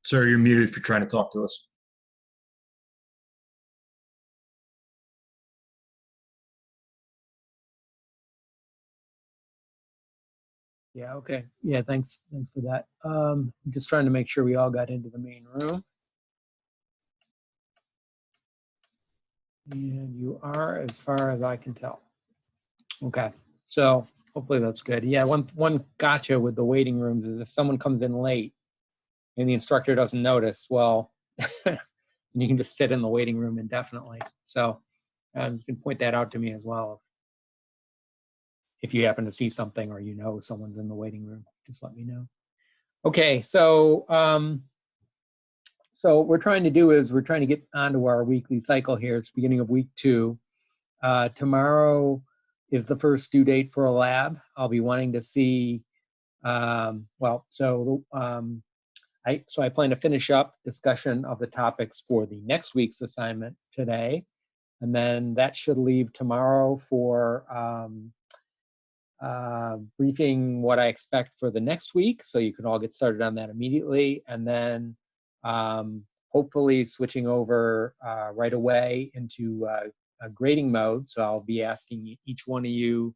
Sir, you're muted if you're trying to talk to us. Yeah, okay. Yeah, thanks for that. I'm just trying to make sure we all got into the main room. And you are, as far as I can tell. Okay, so hopefully that's good. Yeah, one gotcha with the waiting rooms is if someone comes in late and the instructor doesn't notice, well, you can just sit in the waiting room indefinitely. So you can point that out to me as well. If you happen to see something or you know someone's in the waiting room, just let me know. Okay, so so what we're trying to do is we're trying to get onto our weekly cycle here. It's the beginning of week 2. Tomorrow is the first due date for a lab. I'll be wanting to see, I plan to finish up discussion of the topics for the next week's assignment today. And then that should leave tomorrow for briefing what I expect for the next week. So you can all get started on that immediately. And then hopefully switching over right away into a grading mode. So I'll be asking each one of you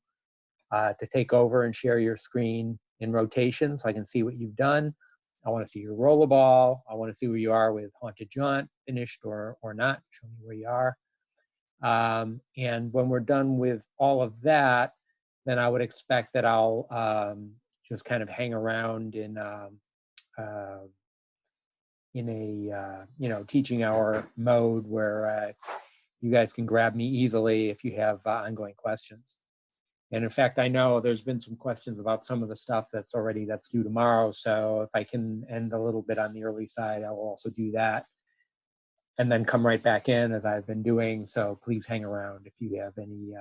to take over and share your screen in rotation so I can see what you've done. I want to see your rollerball. I want to see where you are with Haunted Jaunt, finished or not. Show me where you are. And when we're done with all of that, then I would expect that I'll just kind of hang around in a teaching hour mode where you guys can grab me easily if you have ongoing questions. And in fact, I know there's been some questions about some of the stuff that's due tomorrow. So if I can end a little bit on the early side, I will also do that. And then come right back in as I've been doing. So please hang around if you have any,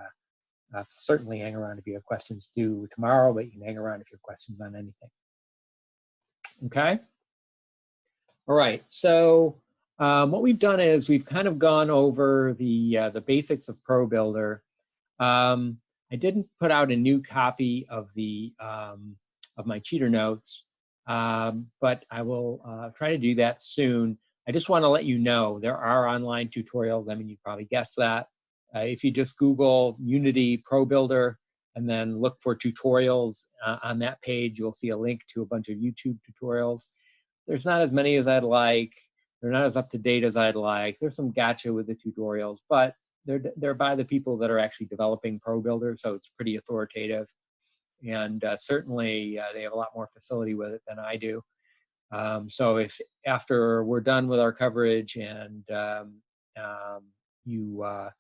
certainly hang around if you have questions due tomorrow, but you can hang around if you have questions on anything. Okay. All right. So what we've done is we've kind of gone over the basics of ProBuilder. I didn't put out a new copy of of my cheater notes, but I will try to do that soon. I just want to let you know there are online tutorials. I mean, you probably guessed that. If you just Google Unity ProBuilder and then look for tutorials on that page, you'll see a link to a bunch of YouTube tutorials. There's not as many as I'd like. They're not as up to date as I'd like. There's some gotcha with the tutorials, but they're by the people that are actually developing ProBuilder, so it's pretty authoritative. And certainly they have a lot more facility with it than I do. So if after we're done with our coverage and you are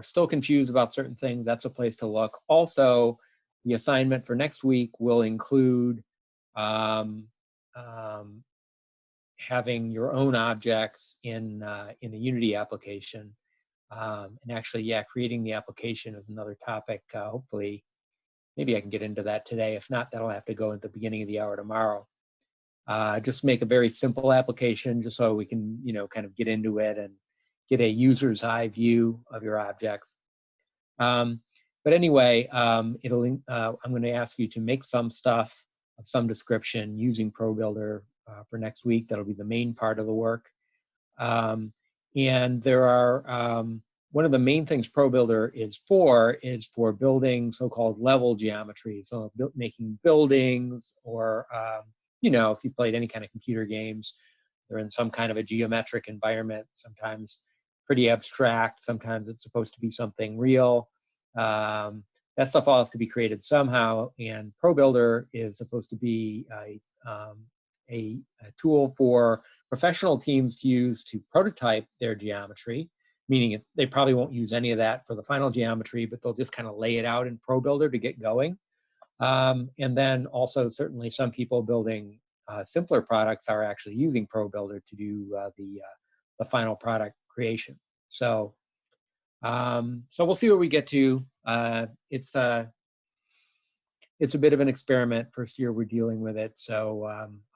still confused about certain things, that's a place to look. Also, the assignment for next week will include having your own objects in a Unity application. And actually, yeah, creating the application is another topic. Hopefully, maybe I can get into that today. If not, that'll have to go at the beginning of the hour tomorrow. Just make a very simple application just so we can, kind of get into it and get a user's eye view of your objects. But anyway, I'm going to ask you to make some stuff of some description using ProBuilder for next week. That'll be the main part of the work. And there are, one of the main things ProBuilder is for building so-called level geometry. So making buildings or, if you played any kind of computer games, they're in some kind of a geometric environment, sometimes pretty abstract, sometimes it's supposed to be something real. That stuff all has to be created somehow, and ProBuilder is supposed to be a tool for professional teams to use to prototype their geometry, meaning they probably won't use any of that for the final geometry, but they'll just kind of lay it out in ProBuilder to get going. And then also certainly some people building simpler products are actually using ProBuilder to do the final product creation. So we'll see where we get to. It's a bit of an experiment. First year we're dealing with it, so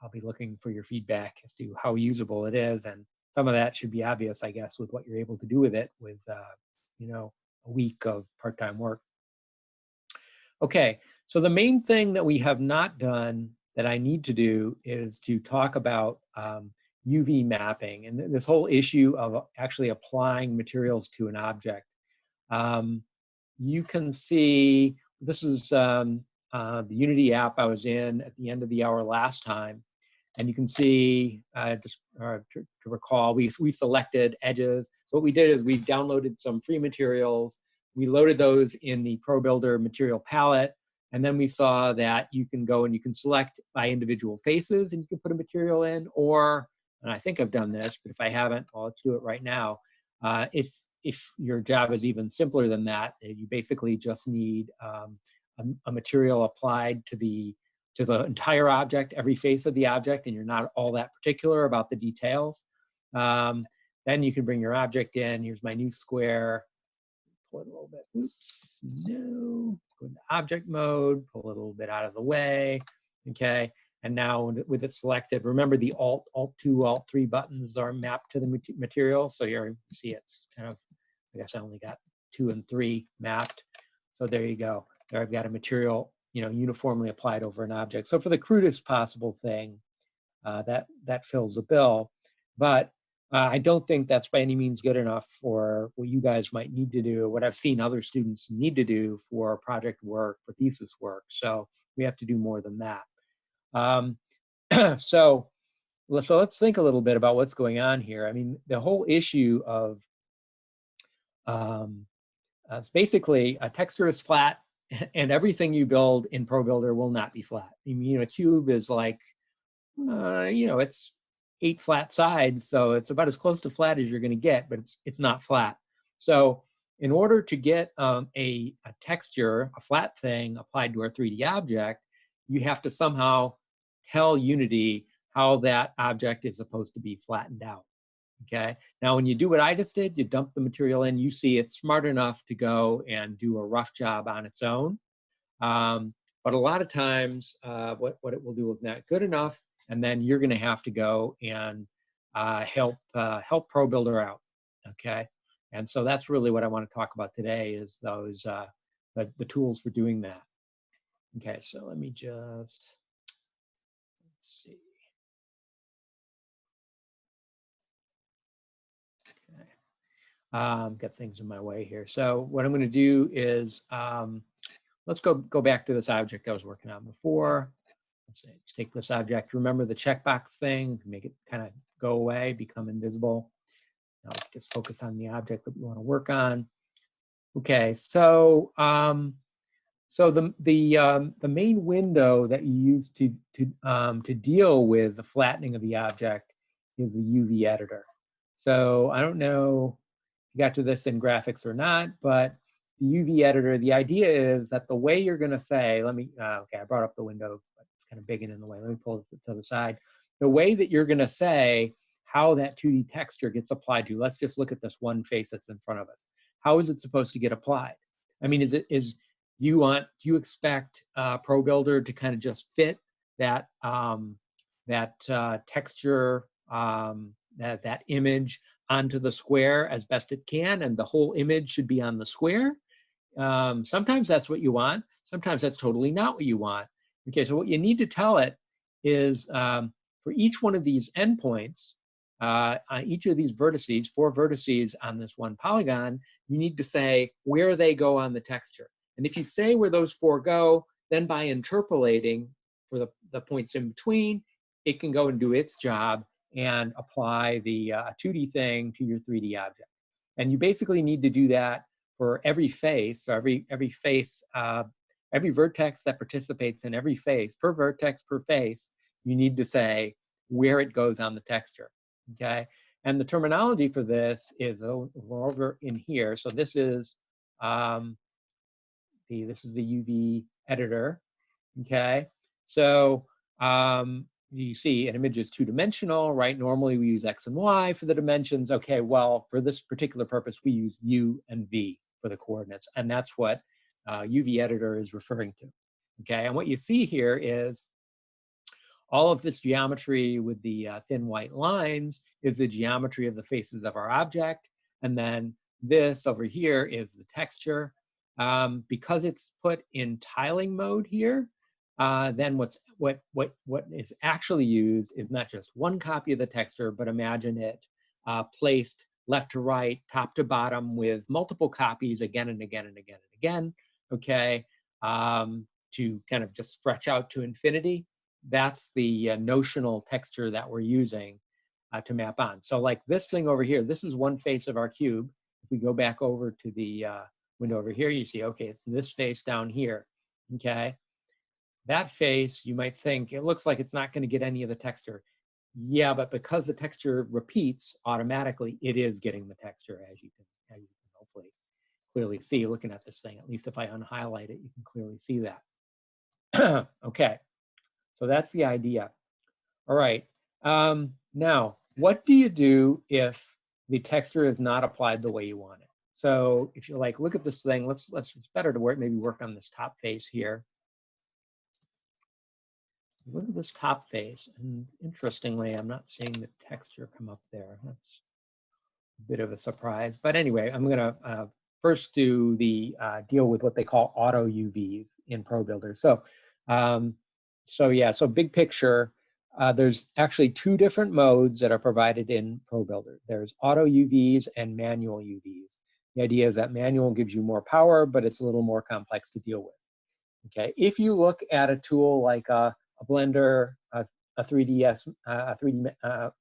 I'll be looking for your feedback as to how usable it is, and some of that should be obvious, I guess, with what you're able to do with it with a week of part-time work. Okay, so the main thing that we have not done that I need to do is to talk about UV mapping and this whole issue of actually applying materials to an object. You can see, this is the Unity app I was in at the end of the hour last time. And you can see, just to recall, we selected edges. So what we did is we downloaded some free materials. We loaded those in the ProBuilder material palette. And then we saw that you can go and you can select by individual faces and you can put a material in, or, and I think I've done this, but if I haven't, well, let's do it right now. If your job is even simpler than that, you basically just need a material applied to the entire object, every face of the object, and you're not all that particular about the details. Then you can bring your object in. Here's my new square. Pull it a little bit. Oops, no. Go into object mode, pull it a little bit out of the way. Okay. And now with it selected, remember the Alt2, Alt3 buttons are mapped to the material. So here you see it's kind of, I guess I only got 2 and 3 mapped. So there you go. There I've got a material, you know, uniformly applied over an object. So for the crudest possible thing, that fills the bill. But I don't think that's by any means good enough for what you guys might need to do, what I've seen other students need to do for project work, for thesis work. So we have to do more than that. So let's think a little bit about what's going on here. I mean, the whole issue of basically a texture is flat and everything you build in ProBuilder will not be flat. I mean, you know, a cube is like, you know, it's 8 flat sides, so it's about as close to flat as you're going to get, but it's not flat. So in order to get a texture, a flat thing applied to our 3D object, you have to somehow tell Unity how that object is supposed to be flattened out. Okay. Now, when you do what I just did, you dump the material in, you see it's smart enough to go and do a rough job on its own. But a lot of times, what it will do is not good enough, and then you're going to have to go and help ProBuilder out. Okay. And so that's really what I want to talk about today is those the tools for doing that. Okay. So let me just let's see. Got things in my way here. So what I'm going to do is let's go back to this object I was working on before. Let's take this object. Remember the checkbox thing, make it kind of go away, become invisible. Now just focus on the object that we want to work on. Okay, so the main window that you use to deal with the flattening of the object is the UV editor. So I don't know if you got to this in graphics or not, but the UV editor, the idea is that the way you're going to say, let me, okay, I brought up the window, but it's kind of big and in the way. Let me pull it to the side. The way that you're going to say how that 2D texture gets applied to, let's just look at this one face that's in front of us. How is it supposed to get applied? I mean, do you expect ProBuilder to kind of just fit that texture, that image onto the square as best it can, and the whole image should be on the square? Sometimes that's what you want. Sometimes that's totally not what you want. Okay, so what you need to tell it is for each one of these endpoints, on each of these vertices, 4 vertices on this one polygon, you need to say where they go on the texture. And if you say where those 4 go, then by interpolating for the points in between, it can go and do its job and apply the 2D thing to your 3D object. And you basically need to do that for every face, so every face, every vertex that participates in every face, per vertex, per face, you need to say where it goes on the texture, okay? And the terminology for this is over in here. So this is the UV editor, okay? So you see an image is 2-dimensional, right? Normally we use X and Y for the dimensions. Okay, well, for this particular purpose, we use U and V for the coordinates. And that's what UV editor is referring to, okay? And what you see here is all of this geometry with the thin white lines is the geometry of the faces of our object. And then this over here is the texture. Because it's put in tiling mode here, then what is actually used is not just one copy of the texture, but imagine it placed left to right, top to bottom, with multiple copies again and again and again and again, okay, to kind of just stretch out to infinity. That's the notional texture that we're using to map on. So like this thing over here, this is one face of our cube. If we go back over to the window over here, you see, okay, it's this face down here, okay? That face, you might think, it looks like it's not going to get any of the texture. Yeah, but because the texture repeats automatically, it is getting the texture, as you can hopefully clearly see looking at this thing. At least if I unhighlight it, you can clearly see that. Okay, so that's the idea. All right, now what do you do if the texture is not applied the way you want it? So if you're like, look at this thing, it's better to maybe work on this top face here. Look at this top face, and interestingly, I'm not seeing the texture come up there. That's a bit of a surprise. But anyway, I'm gonna first do the deal with what they call auto UVs in ProBuilder. So big picture, there's actually two different modes that are provided in ProBuilder. There's auto UVs and manual UVs. The idea is that manual gives you more power, but it's a little more complex to deal with. Okay, if you look at a tool like a Blender, a 3ds, 3D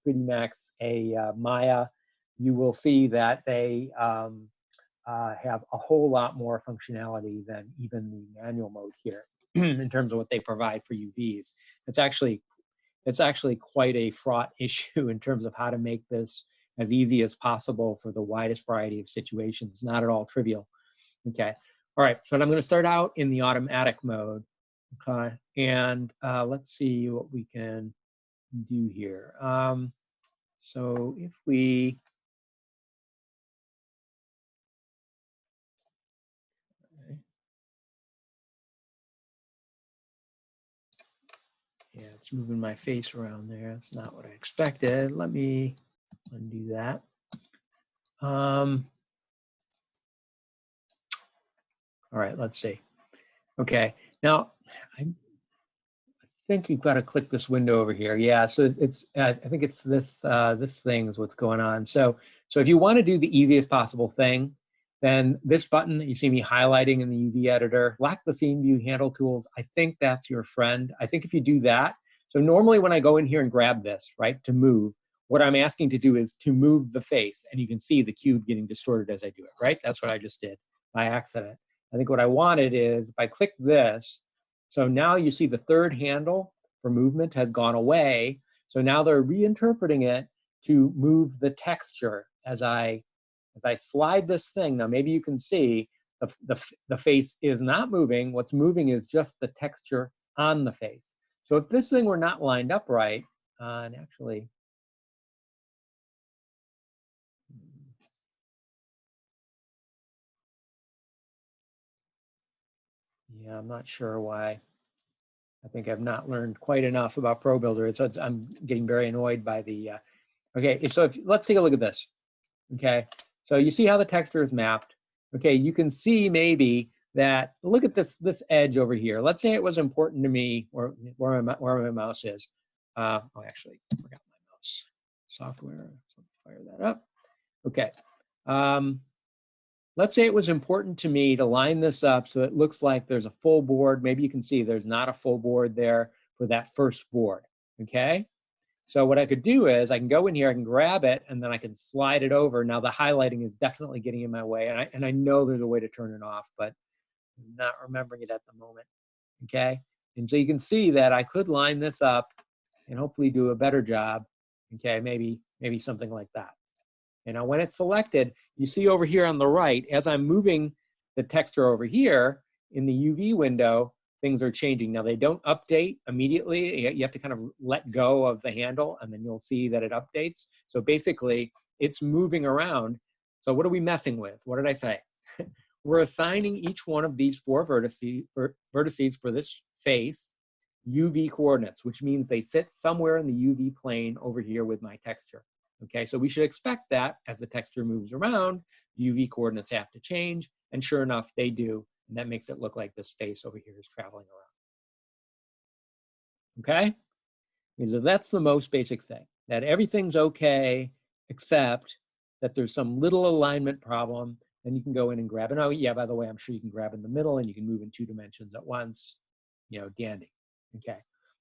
Max, a Maya, you will see that they have a whole lot more functionality than even the manual mode here in terms of what they provide for UVs. It's actually quite a fraught issue in terms of how to make this as easy as possible for the widest variety of situations. It's not at all trivial. Okay, all right, so I'm going to start out in the automatic mode. Okay, and let's see what we can do here. So if we, yeah, it's moving my face around there. That's not what I expected. Let me undo that. All right, let's see. Okay, now I think you've got to click this window over here. Yeah, so it's I think it's this this thing is what's going on. So if you want to do the easiest possible thing, then this button that you see me highlighting in the UV editor, lock the scene view handle tools, I think that's your friend. I think if you do that, so normally when I go in here and grab this, right, to move, what I'm asking to do is to move the face, and you can see the cube getting distorted as I do it, right? That's what I just did by accident. I think what I wanted is if I click this, so now you see the third handle for movement has gone away. So now they're reinterpreting it to move the texture as I slide this thing. Now maybe you can see the face is not moving. What's moving is just the texture on the face. So if this thing were not lined up right, and actually, yeah, I'm not sure why. I think I've not learned quite enough about ProBuilder. So I'm getting very annoyed by the, okay, so let's take a look at this, okay? So you see how the texture is mapped. Okay, you can see maybe that, look at this edge over here. Let's say it was important to me where my mouse is. Oh, actually, I forgot my mouse software, so fire that up. Okay, let's say it was important to me to line this up so it looks like there's a full board. Maybe you can see there's not a full board there for that first board, okay? So what I could do is I can go in here, I can grab it, and then I can slide it over. Now the highlighting is definitely getting in my way, and I know there's a way to turn it off, but I'm not remembering it at the moment, okay? And so you can see that I could line this up and hopefully do a better job, okay? Maybe something like that. And now when it's selected, you see over here on the right, as I'm moving the texture over here in the UV window, things are changing. Now they don't update immediately. You have to kind of let go of the handle and then you'll see that it updates. So basically it's moving around. So what are we messing with? What did I say? We're assigning each one of these four vertices for this face UV coordinates, which means they sit somewhere in the UV plane over here with my texture. Okay, so we should expect that as the texture moves around, the UV coordinates have to change, and sure enough, they do, and that makes it look like this face over here is traveling around. okay? Because that's the most basic thing, that everything's okay, except that there's some little alignment problem, then you can go in and grab it. Oh yeah, by the way, I'm sure you can grab in the middle and you can move in 2 dimensions at once, you know, dandy, okay?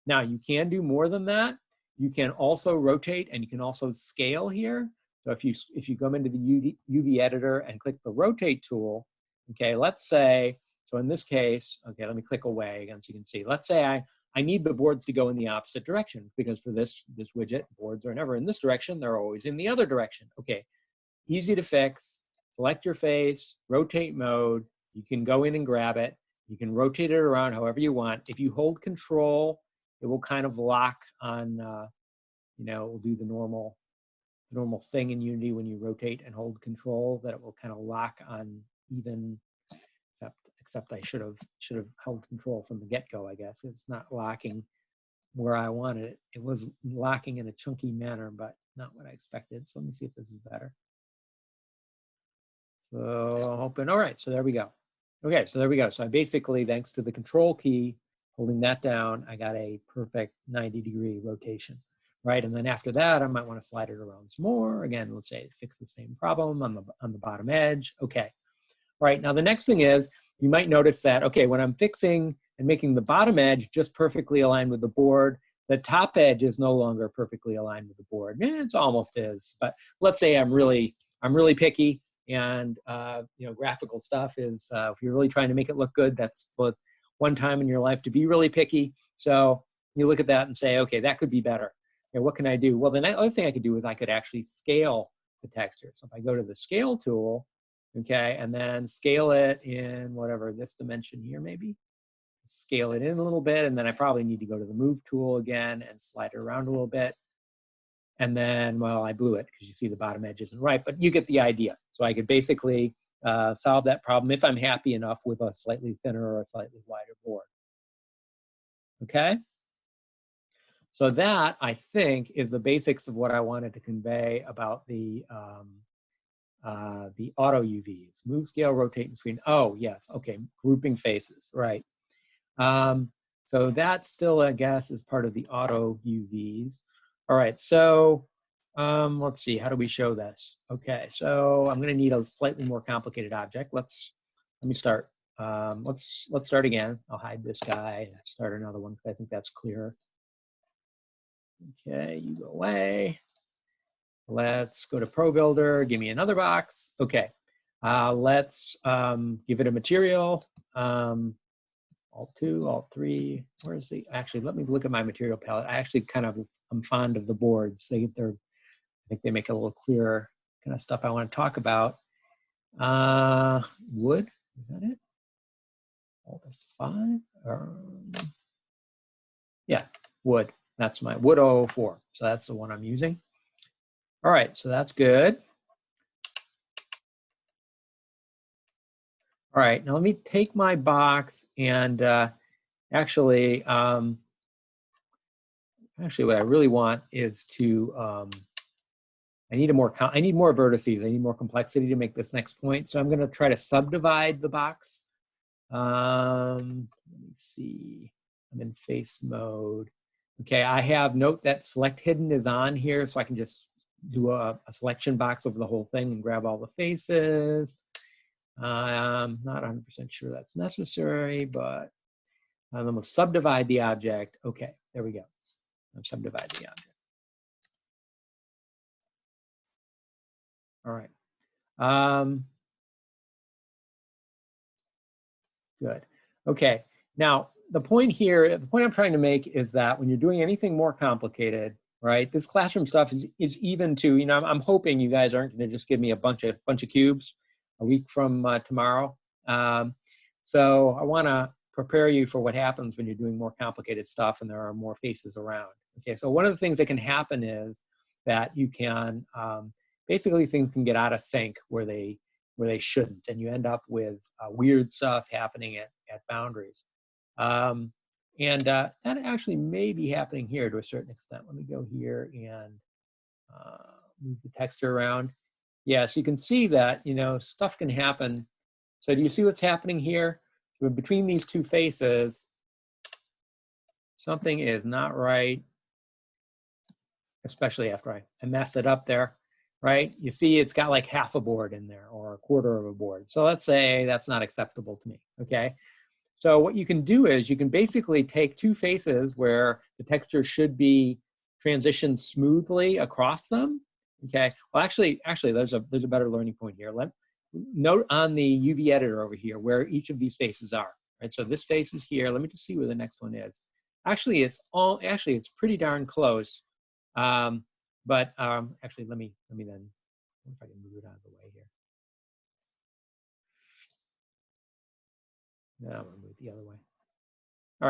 Now you can do more than that. You can also rotate and you can also scale here. So if you come into the UV editor and click the rotate tool, okay, let's say, so in this case, okay, let me click away again so you can see. Let's say I need the boards to go in the opposite direction, because for this widget, boards are never in this direction, they're always in the other direction. Okay, easy to fix. Select your face, rotate mode. You can go in and grab it. You can rotate it around however you want. If you hold Control, it will kind of lock on, you know, it will do the normal thing in Unity when you rotate and hold Control, that it will kind of lock on even, except I should have held Control from the get-go, I guess. It's not locking where I wanted it. It was locking in a chunky manner, but not what I expected. So let me see if this is better. So open, all right, so there we go. Okay, so there we go. So I basically, thanks to the Control key, holding that down, I got a perfect 90-degree rotation, right? And then after that, I might want to slide it around some more. Again, let's say fix the same problem on the bottom edge. Okay, all right, now the next thing is, you might notice that, okay, when I'm fixing and making the bottom edge just perfectly aligned with the board, the top edge is no longer perfectly aligned with the board. It's almost is, but let's say I'm really picky, and you know, graphical stuff is, if you're really trying to make it look good, that's one time in your life to be really picky. So you look at that and say, okay, that could be better. Okay, what can I do? Well, the other thing I could do is I could actually scale the texture. So if I go to the scale tool, okay, and then scale it in whatever, this dimension here maybe, scale it in a little bit, and then I probably need to go to the move tool again and slide it around a little bit. And then, well, I blew it because you see the bottom edge isn't right, but you get the idea. So I could basically solve that problem if I'm happy enough with a slightly thinner or a slightly wider board. Okay? So that, I think, is the basics of what I wanted to convey about the auto UVs. Move, scale, rotate, and screen. Oh, yes, okay, grouping faces, right. So that still, I guess, is part of the auto UVs. All right, so let's see, how do we show this? Okay, so I'm gonna need a slightly more complicated object. Let me start. Let's start again. I'll hide this guy and start another one because I think that's clearer. Okay, you go away. Let's go to ProBuilder, give me another box. Okay, let's give it a material. Alt2, Alt3, where's the, actually, let me look at my material palette. I actually I'm fond of the boards. I think they make it a little clearer kind of stuff I want to talk about. Wood, is that it? Alt5, yeah, wood. That's my wood 004. So that's the one I'm using. All right, so that's good. All right, now let me take my box and actually what I really want is to, I need more vertices, I need more complexity to make this next point. So I'm gonna try to subdivide the box. Let me see, I'm in face mode. Okay, I have, note that select hidden is on here, so I can just do a selection box over the whole thing and grab all the faces. I'm not 100% sure that's necessary, but then we'll subdivide the object. Okay, there we go. I've subdivided the object. All right. Good. Okay. Now, the point I'm trying to make is that when you're doing anything more complicated, right? This classroom stuff is even to, you know, I'm hoping you guys aren't going to just give me a bunch of cubes a week from tomorrow. So I want to prepare you for what happens when you're doing more complicated stuff and there are more faces around. Okay, so one of the things that can happen is that you can, basically things can get out of sync where they shouldn't, and you end up with weird stuff happening at boundaries. And that actually may be happening here to a certain extent. Let me go here and move the texture around. Yeah, so you can see that, you know, stuff can happen. So do you see what's happening here? So between these two faces, Something is not right, especially after I mess it up there, right? You see it's got like half a board in there or a quarter of a board. So let's say that's not acceptable to me, okay? So what you can do is you can basically take two faces where the texture should be transitioned smoothly across them, okay? Well, actually, there's a better learning point here. Note on the UV editor over here where each of these faces are, right? So this face is here. Let me just see where the next one is. Actually, it's pretty darn close. Actually, let me then, if I can move it out of the way here. No, I'm gonna move it the other way. All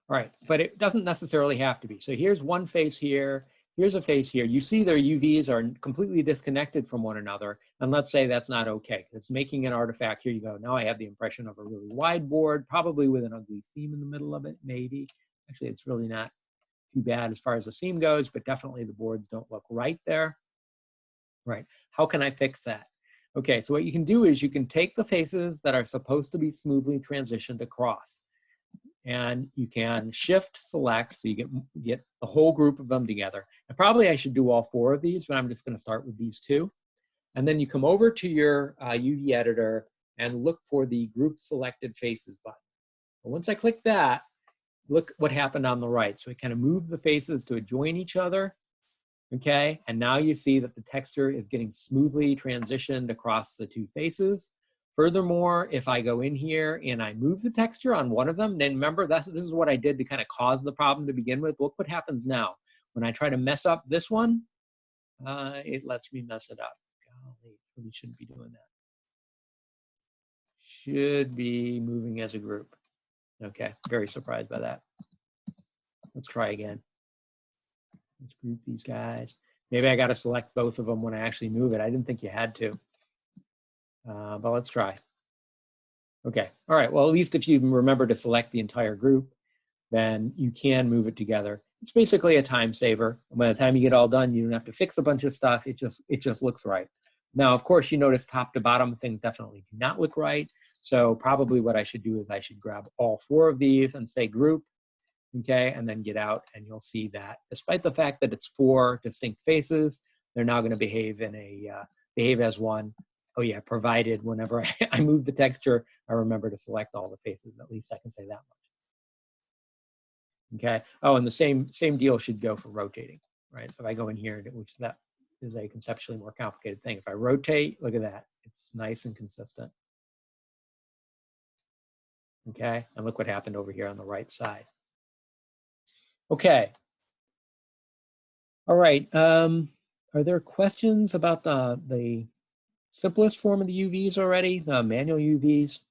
right, but it doesn't necessarily have to be. So here's one face here, here's a face here. You see their UVs are completely disconnected from one another, and let's say that's not okay. It's making an artifact. Here you go. Now I have the impression of a really wide board, probably with an ugly seam in the middle of it, maybe. Actually, it's really not too bad as far as the seam goes, but definitely the boards don't look right there. Right, how can I fix that? Okay, so what you can do is you can take the faces that are supposed to be smoothly transitioned across, and you can shift select so you get the whole group of them together. And probably I should do all four of these, but I'm just going to start with these two. And then you come over to your UV editor and look for the group selected faces button. But once I click that, look what happened on the right. So it kind of moved the faces to join each other. Okay, and now you see that the texture is getting smoothly transitioned across the two faces. Furthermore, if I go in here and I move the texture on one of them, then remember this is what I did to kind of cause the problem to begin with. Look what happens now. When I try to mess up this one, it lets me mess it up. Golly, really shouldn't be doing that. Should be moving as a group. Okay, very surprised by that. Let's try again. Let's group these guys. Maybe I got to select both of them when I actually move it. I didn't think you had to, but let's try. Okay, all right, well, at least if you remember to select the entire group, then you can move it together. It's basically a time saver. By the time you get all done, you don't have to fix a bunch of stuff. It just looks right. Now, of course, you notice top to bottom, things definitely do not look right. So probably what I should do is I should grab all four of these and say group. Okay, and then get out, and you'll see that despite the fact that it's four distinct faces, they're now going to behave as one. Oh yeah, provided whenever I move the texture, I remember to select all the faces. At least I can say that much. Okay. Oh, and the same deal should go for rotating, right? So if I go in here, which that is a conceptually more complicated thing. If I rotate, look at that, it's nice and consistent. Okay, and look what happened over here on the right side. Okay. All right. Are there questions about the simplest form of the UVs already, the manual UVs?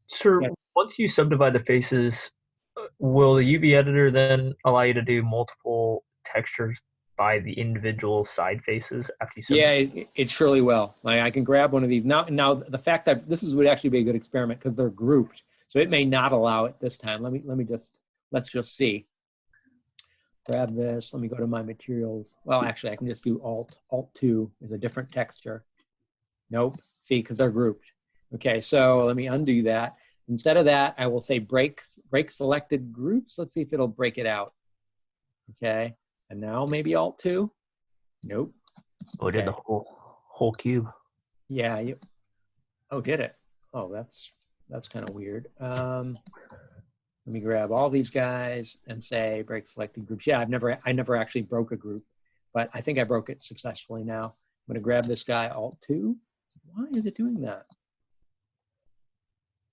Sir, Yeah. once you subdivide the faces, will the UV editor then allow you to do multiple textures by the individual side faces after you subdivide? Yeah, it surely will. I can grab one of these. Now the fact that this would actually be a good experiment because they're grouped. So it may not allow it this time. Let's just see. Grab this. Let me go to my materials. Well, actually, I can just do Alt 2 is a different texture. Nope. See, because they're grouped. Okay, so let me undo that. Instead of that, I will say break selected groups. Let's see if it'll break it out. Okay, and now maybe Alt 2. Nope. Oh, it did the whole cube. Yeah. Oh, did it? Oh, that's kind of weird. Let me grab all these guys and say break selected groups. Yeah, I never actually broke a group, but I think I broke it successfully now. I'm going to grab this guy, Alt 2. Why is it doing that?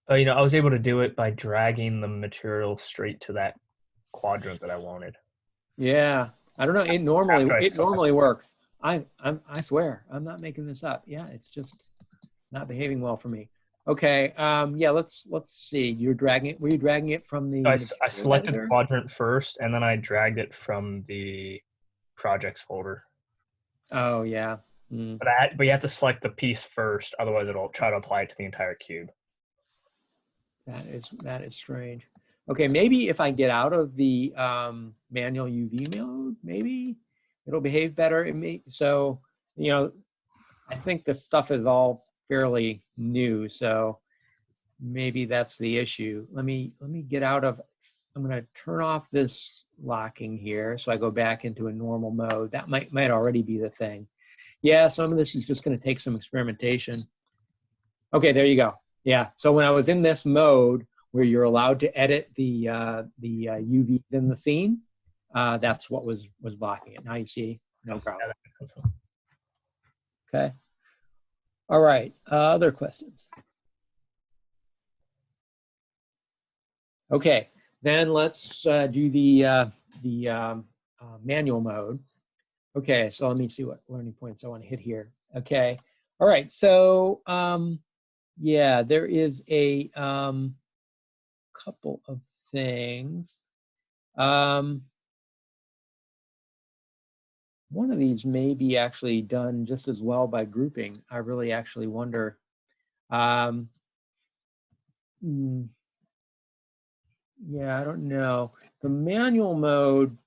You know, I was able to do it by dragging the material straight to that quadrant that I wanted. Yeah, I don't know. It normally works. I swear, I'm not making this up. Yeah, it's just not behaving well for me. Okay, yeah, let's see. Were you dragging it from the I selected editor? quadrant first, and then I dragged it from the projects folder. Oh yeah. Mm. But you have to select the piece first, otherwise it'll try to apply it to the entire cube. That is strange. Okay, maybe if I get out of the manual UV mode, maybe it'll behave better. So, you know, I think this stuff is all fairly new. So maybe that's the issue. Let me get out of, I'm going to turn off this locking here. So I go back into a normal mode. That might already be the thing. Yeah, some of this is just going to take some experimentation. Okay, there you go. Yeah, so when I was in this mode where you're allowed to edit the UVs in the scene, that's what was blocking it. Now you see, no problem. Okay. All right, other questions? Okay, then let's do the manual mode. Okay, so let me see what learning points I want to hit here. Okay, all right, so yeah, there is a couple of things. One of these may be actually done just as well by grouping. I really actually wonder. Yeah, I don't know. The manual mode,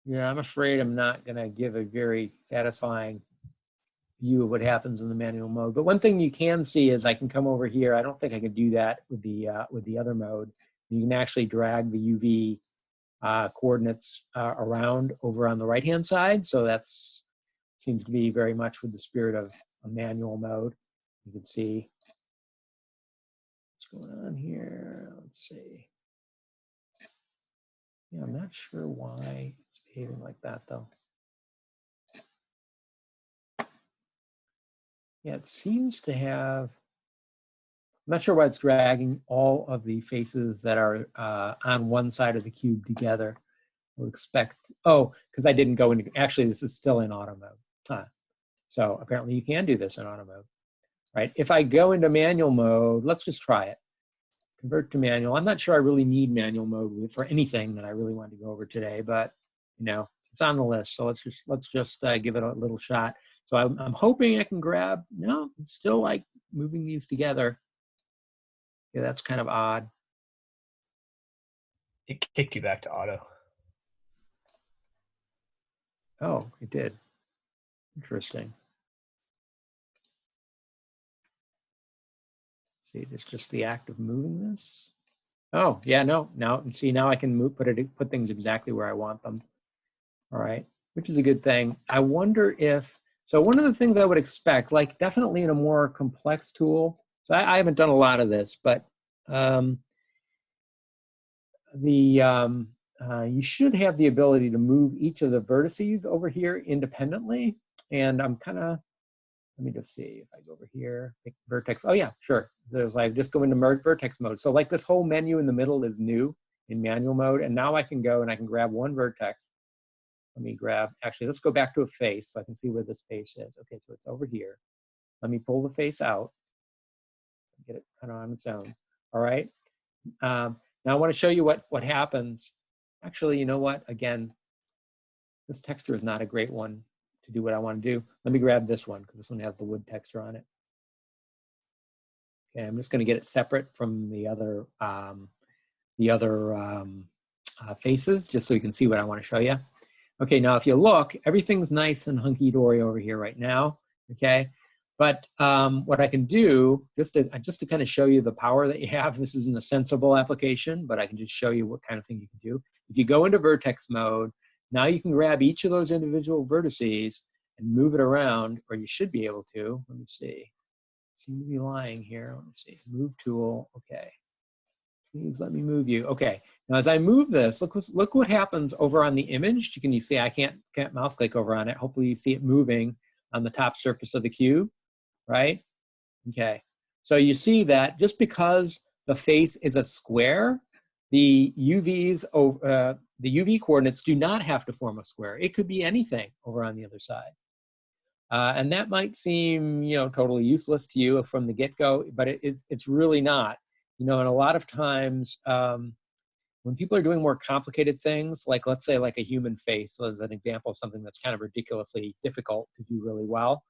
yeah, I'm afraid I'm not going to give a very satisfying view of what happens in the manual mode. But one thing you can see is I can come over here. I don't think I could do that with the other mode. You can actually drag the UV coordinates around over on the right-hand side. So that's seems to be very much with the spirit of a manual mode. You can see what's going on here. Let's see. Yeah, I'm not sure why it's behaving like that though. Yeah, it seems to have, I'm not sure why it's dragging all of the faces that are on one side of the cube together. We'll expect, oh, because I didn't go into, actually this is still in auto mode. So apparently you can do this in auto mode, right? If I go into manual mode, let's just try it. Convert to manual. I'm not sure I really need manual mode for anything that I really wanted to go over today, but you know, it's on the list. So let's just give it a little shot. So I'm hoping I can grab, no, it's still like moving these together. Yeah, that's kind of odd. It kicked you back to auto. Oh, it did. Interesting. See, it's just the act of moving this. Oh, yeah, no, now see, now I can move, put things exactly where I want them. All right, which is a good thing. I wonder if, so one of the things I would expect, like definitely in a more complex tool, so I haven't done a lot of this, but you should have the ability to move each of the vertices over here independently. And I'm kind of, let me just see if I go over here, pick vertex. Oh yeah, sure. There's like, just go into vertex mode. So like this whole menu in the middle is new in manual mode. And now I can go and I can grab one vertex. Let me grab, actually, let's go back to a face so I can see where this face is. Okay, so it's over here. Let me pull the face out, get it kind of on its own. All right. Now I want to show you what happens. Actually, you know what? Again, this texture is not a great one to do what I want to do. Let me grab this one because this one has the wood texture on it. Okay, I'm just going to get it separate from the other faces just so you can see what I want to show you. Okay, now if you look, everything's nice and hunky-dory over here right now, okay? But what I can do, just to kind of show you the power that you have, this isn't a sensible application, but I can just show you what kind of thing you can do. If you go into vertex mode, now you can grab each of those individual vertices and move it around, or you should be able to. Let me see. Seem to be lying here. Let me see. Move tool, okay. Please let me move you. Okay, now as I move this, look what happens over on the image. You see I can't mouse click over on it. Hopefully you see it moving on the top surface of the cube, right? Okay, so you see that just because the face is a square, the UV coordinates do not have to form a square. It could be anything over on the other side. And that might seem, you know, totally useless to you from the get-go, but it's really not. You know, and a lot of times when people are doing more complicated things, like let's say like a human face as an example of something that's kind of ridiculously difficult to do really well,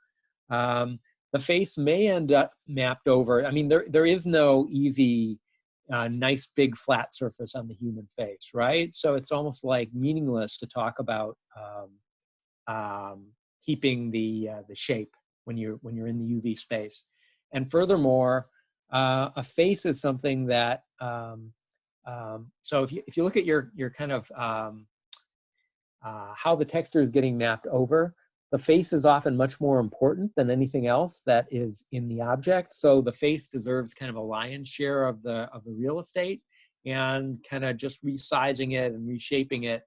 the face may end up mapped over. I mean, there is no easy, nice big flat surface on the human face, right? So it's almost like meaningless to talk about keeping the shape when you're in the UV space. And furthermore, A face is something that, so if you look at your kind of how the texture is getting mapped over, the face is often much more important than anything else that is in the object. So the face deserves kind of a lion's share of the real estate, and kind of just resizing it and reshaping it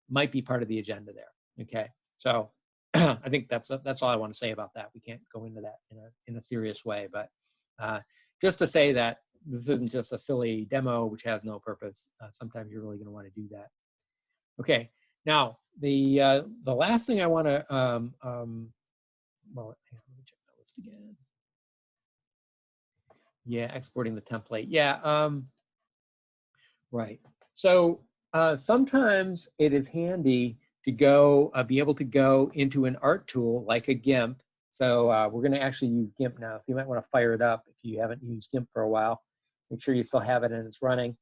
might be part of the agenda there. Okay, so I think that's all I want to say about that. We can't go into that in a serious way, but just to say that this isn't just a silly demo which has no purpose. Sometimes you're really going to want to do that. Okay, now the last thing I want to well, hang on, let me check that list again. Yeah, exporting the template. Yeah, right. So sometimes it is handy to go be able to go into an art tool like a GIMP. So we're going to actually use GIMP now. So you might want to fire it up if you haven't used GIMP for a while. Make sure you still have it and it's running.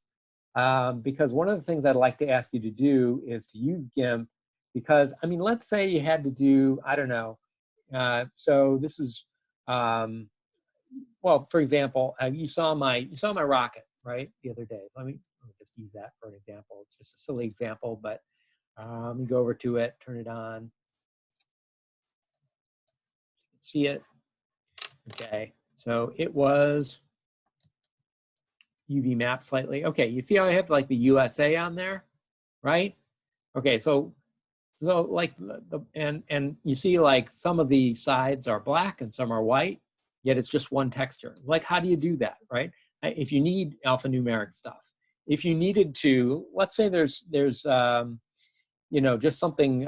Because one of the things I'd like to ask you to do is to use GIMP, because, I mean, let's say you had to do, I don't know, so this is, well, for example, you saw my rocket, right, the other day. Let me just use that for an example. It's just a silly example, but let me go over to it, turn it on. See it? Okay, so it was UV map slightly. Okay, you see how I have like the USA on there, right? Okay, so like and you see like some of the sides are black and some are white, yet it's just one texture. It's like, how do you do that, right? If you need alphanumeric stuff, if you needed to, let's say there's you know, just something.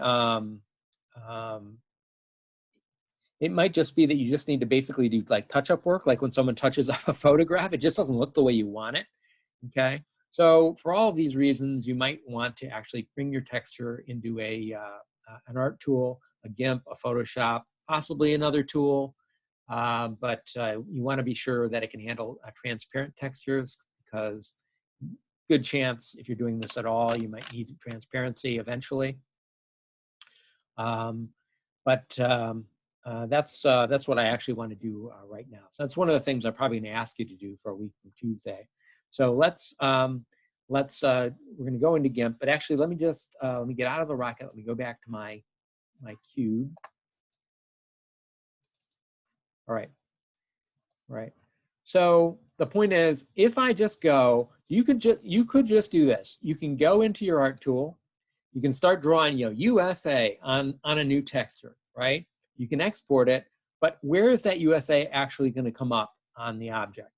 It might just be that you just need to basically do like touch-up work, like when someone touches up a photograph, it just doesn't look the way you want it, okay? So for all of these reasons, you might want to actually bring your texture into an art tool, a GIMP, a Photoshop, possibly another tool, but you want to be sure that it can handle transparent textures, because good chance if you're doing this at all, you might need transparency eventually. That's what I actually want to do right now. So that's one of the things I'm probably going to ask you to do for a week from Tuesday. So we're going to go into GIMP, but actually let me just let me get out of the rocket. Let me go back to my cube. All right. So the point is, if I just go, you could just do this. You can go into your art tool. You can start drawing, you know, USA on a new texture, right? You can export it, but where is that USA actually going to come up on the object?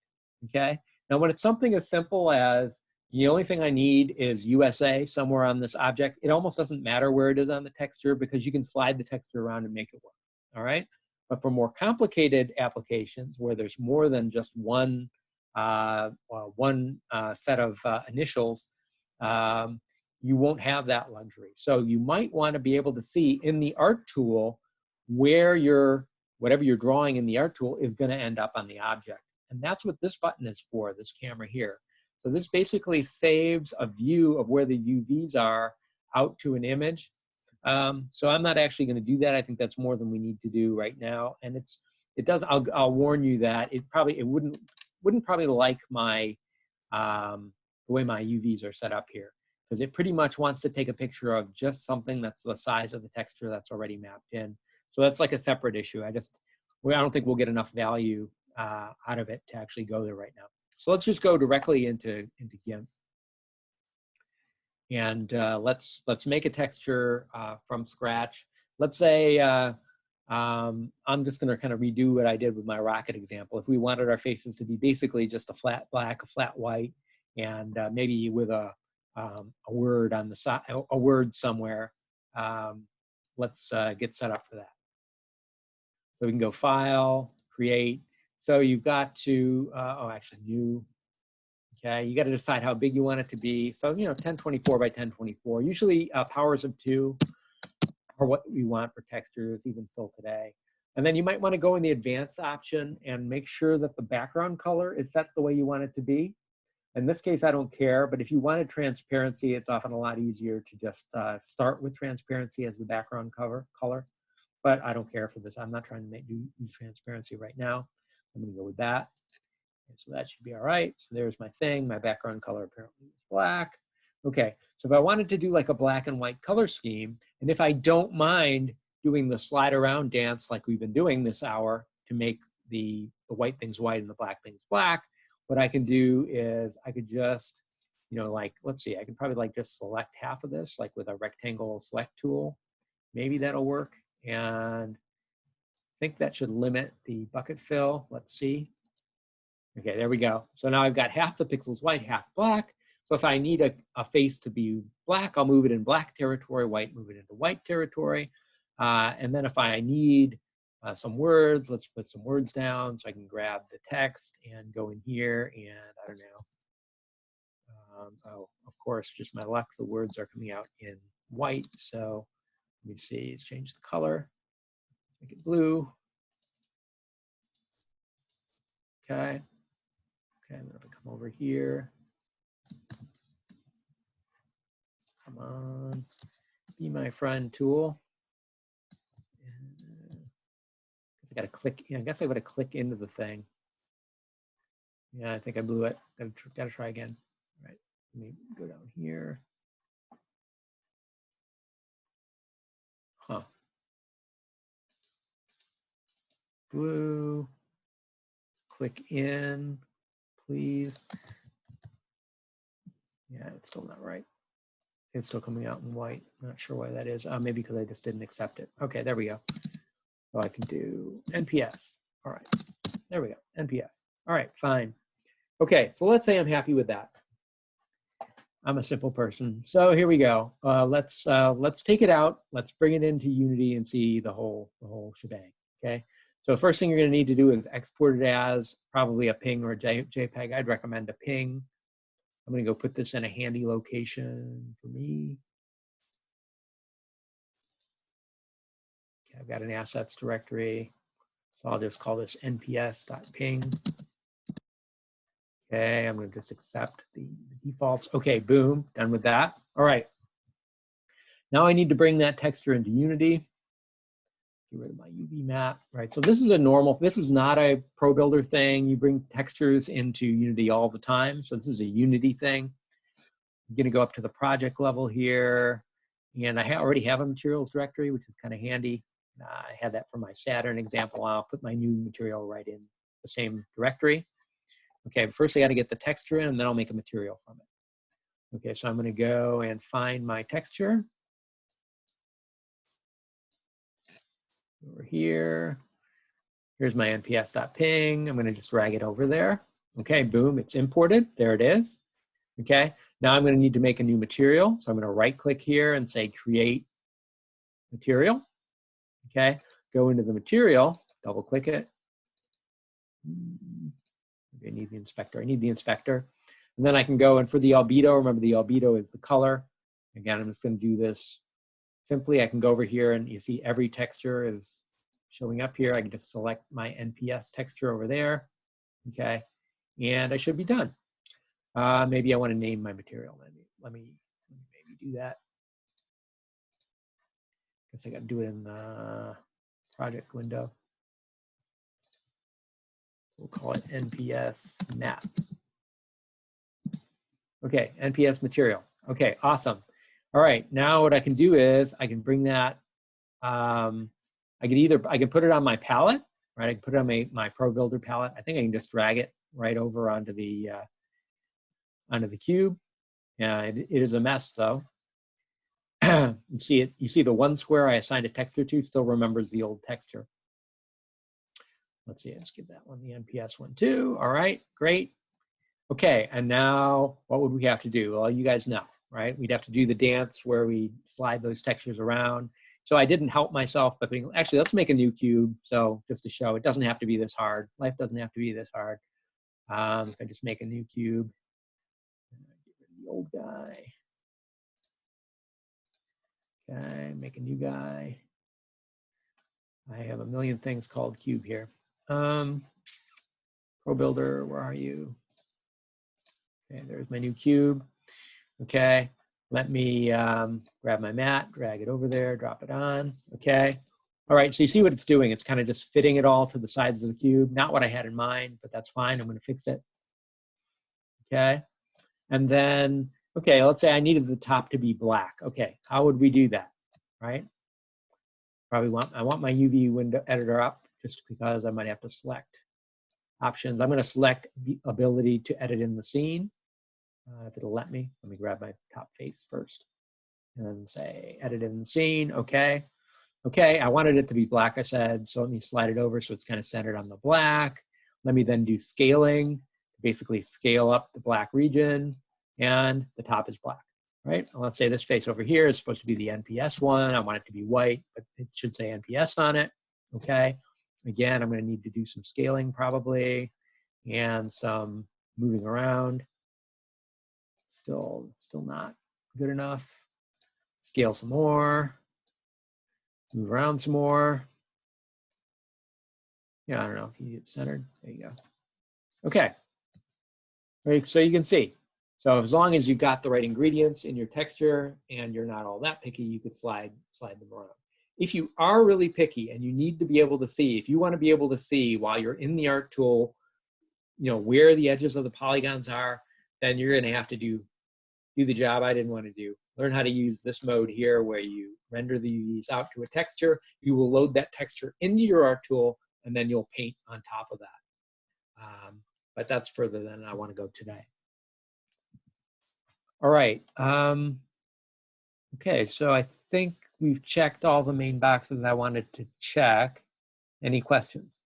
Okay. Now, when it's something as simple as the only thing I need is USA somewhere on this object, it almost doesn't matter where it is on the texture, because you can slide the texture around and make it work. All right. But for more complicated applications where there's more than just one set of initials, you won't have that luxury. So you might want to be able to see in the art tool where whatever you're drawing in the art tool is going to end up on the object. And that's what this button is for, this camera here. So this basically saves a view of where the UVs are out to an image. So I'm not actually going to do that. I think that's more than we need to do right now. And I'll warn you that it wouldn't probably like my the way my UVs are set up here, because it pretty much wants to take a picture of just something that's the size of the texture that's already mapped in. So that's like a separate issue. I don't think we'll get enough value out of it to actually go there right now. So let's just go directly into GIMP. And let's make a texture from scratch. Let's say I'm just going to kind of redo what I did with my rocket example. If we wanted our faces to be basically just a flat black, a flat white, and maybe with a word on the side, a word somewhere, let's get set up for that. So we can go File, Create. So you've got to, actually New. Okay, you got to decide how big you want it to be. So, you know, 1024 by 1024. Usually powers of 2 are what we want for textures, even still today. And then you might want to go in the advanced option and make sure that the background color is set the way you want it to be. In this case, I don't care, but if you wanted transparency, it's often a lot easier to just start with transparency as the background color. But I don't care for this. I'm not trying to use transparency right now. I'm going to go with that. So that should be all right. So there's my thing. My background color apparently is black. Okay, so if I wanted to do like a black and white color scheme, and if I don't mind doing the slide around dance like we've been doing this hour to make the white things white and the black things black, what I can do is I could just, you know, like, let's see, I can probably like just select half of this, like with a rectangle select tool. Maybe that'll work. And I think that should limit the bucket fill. Let's see. Okay, there we go. So now I've got half the pixels white, half black. So if I need a face to be black, I'll move it in black territory, white, move it into white territory. And then if I need some words, let's put some words down so I can grab the text and go in here and I don't know. Oh, of course, just my luck, the words are coming out in white. So let me see, let's change the color, make it blue. Okay. Okay, I'm gonna come over here. Come on, be my friend tool. I gotta click, I guess I gotta click into the thing. Yeah, I think I blew it. Gotta try again. All right, let me go down here. Huh. Blue, click in, please. Yeah, it's still not right. It's still coming out in white. Not sure why that is. Maybe because I just didn't accept it. Okay, there we go. So I can do NPS. All right, there we go, NPS. All right, fine. Okay, so let's say I'm happy with that. I'm a simple person. So here we go. Let's take it out. Let's bring it into Unity and see the whole shebang, okay? So first thing you're gonna need to do is export it as probably a PNG or a JPEG. I'd recommend a PNG. I'm gonna go put this in a handy location for me. Okay, I've got an assets directory. So I'll just call this nps.png. Okay, I'm gonna just accept the defaults. Okay, boom, done with that. All right. Now I need to bring that texture into Unity. Get rid of my UV map, right? So this is a normal, this is not a ProBuilder thing. You bring textures into Unity all the time. So this is a Unity thing. I'm gonna go up to the project level here. And I already have a materials directory, which is kind of handy. I had that for my Saturn example. I'll put my new material right in the same directory. Okay, first I gotta get the texture in and then I'll make a material from it. Okay, so I'm gonna go and find my texture. Over here, here's my nps.png. I'm gonna just drag it over there. Okay, boom, it's imported, there it is. Okay, now I'm gonna need to make a new material. So I'm gonna right click here and say create material. Okay, go into the material, double click it. I need the inspector, I need the inspector. And then I can go and for the albedo, remember the albedo is the color. Again, I'm just gonna do this simply. I can go over here and you see every texture is showing up here. I can just select my NPS texture over there, okay? And I should be done. Maybe I wanna name my material. Let me maybe do that. Guess I gotta do it in the project window. We'll call it NPS map. Okay, NPS material. Okay, awesome. All right, now what I can do is I can bring that, I can put it on my palette, right? I can put it on my ProBuilder palette. I think I can just drag it right over onto the cube. Yeah, it is a mess though. You see it, you see the one square I assigned a texture to still remembers the old texture. Let's see, let's give that one the NPS one too. All right, great. Okay, and now what would we have to do? Well, you guys know, right? We'd have to do the dance where we slide those textures around. So I didn't help myself by putting, actually, let's make a new cube. So just to show, it doesn't have to be this hard. Life doesn't have to be this hard. If I just make a new cube, get rid of the old guy. Okay, make a new guy. I have a million things called cube here. ProBuilder, where are you? Okay, there's my new cube. Okay, let me grab my mat, drag it over there, drop it on. Okay, All right, so you see what it's doing. It's kind of just fitting it all to the sides of the cube. Not what I had in mind, but that's fine. I'm going to fix it. Okay. And then, okay, let's say I needed the top to be black. Okay, how would we do that, right? I want my UV window editor up just because I might have to select options. I'm going to select the ability to edit in the scene. If it'll let me grab my top face first and say edit in the scene. Okay. Okay, I wanted it to be black, I said, so let me slide it over so it's kind of centered on the black. Let me then do scaling, basically scale up the black region, and the top is black, right? Let's say this face over here is supposed to be the NPS one. I want it to be white, but it should say NPS on it, okay? Again, I'm gonna need to do some scaling probably, and some moving around. Still not good enough. Scale some more. Move around some more. Yeah, I don't know if you get centered. There you go. Okay. Right, so you can see. So as long as you've got the right ingredients in your texture and you're not all that picky, you could slide them around. If you are really picky and you need to be able to see, if you want to be able to see while you're in the art tool, you know, where the edges of the polygons are, then you're going to have to do the job I didn't want to do. Learn how to use this mode here where you render the UVs out to a texture. You will load that texture into your art tool, and then you'll paint on top of that. But that's further than I want to go today. All right. Okay, so I think we've checked all the main boxes I wanted to check. Any questions?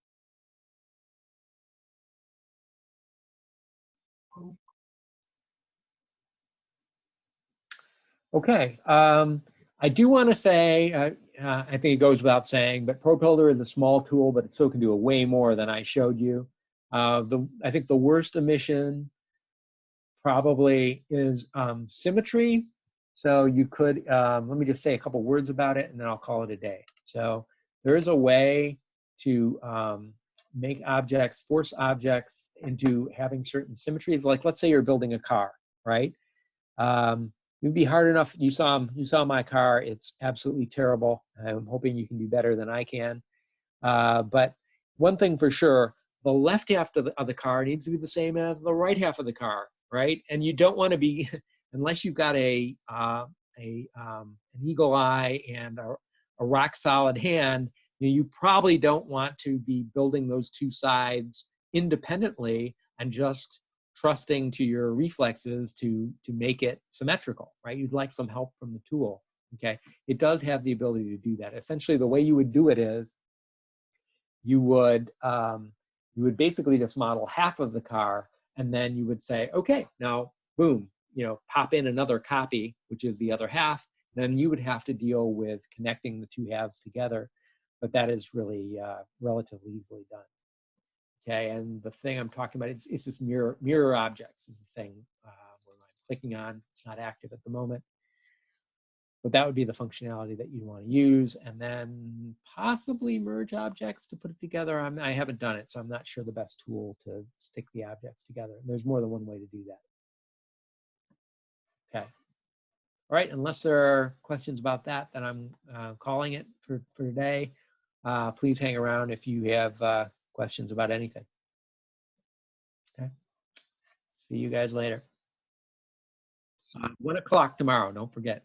Okay, I do want to say, I think it goes without saying, but ProBuilder is a small tool, but it still can do way more than I showed you. I think the worst omission probably is symmetry. So you could, let me just say a couple words about it and then I'll call it a day. So there is a way to make objects, force objects into having certain symmetries. Like let's say you're building a car, right? It'd be hard enough. You saw my car. It's absolutely terrible. I'm hoping you can do better than I can. But one thing for sure, the left half of the car needs to be the same as the right half of the car, right? And you don't want to be, unless you've got an eagle eye and a rock solid hand, you probably don't want to be building those two sides independently and just trusting to your reflexes to make it symmetrical, right? You'd like some help from the tool, okay? It does have the ability to do that. Essentially, the way you would do it is you would basically just model half of the car, and then you would say, okay, now, boom, pop in another copy, which is the other half. Then you would have to deal with connecting the two halves together, but that is really relatively easily done. Okay, and the thing I'm talking about is this mirror objects is the thing where I'm clicking on. It's not active at the moment, but that would be the functionality that you'd want to use, and then possibly merge objects to put it together. I haven't done it, so I'm not sure the best tool to stick the objects together. There's more than one way to do that. Okay. All right, unless there are questions about that, then I'm calling it for today. Please hang around if you have questions about anything. Okay. See you guys later. 1 o'clock tomorrow, don't forget.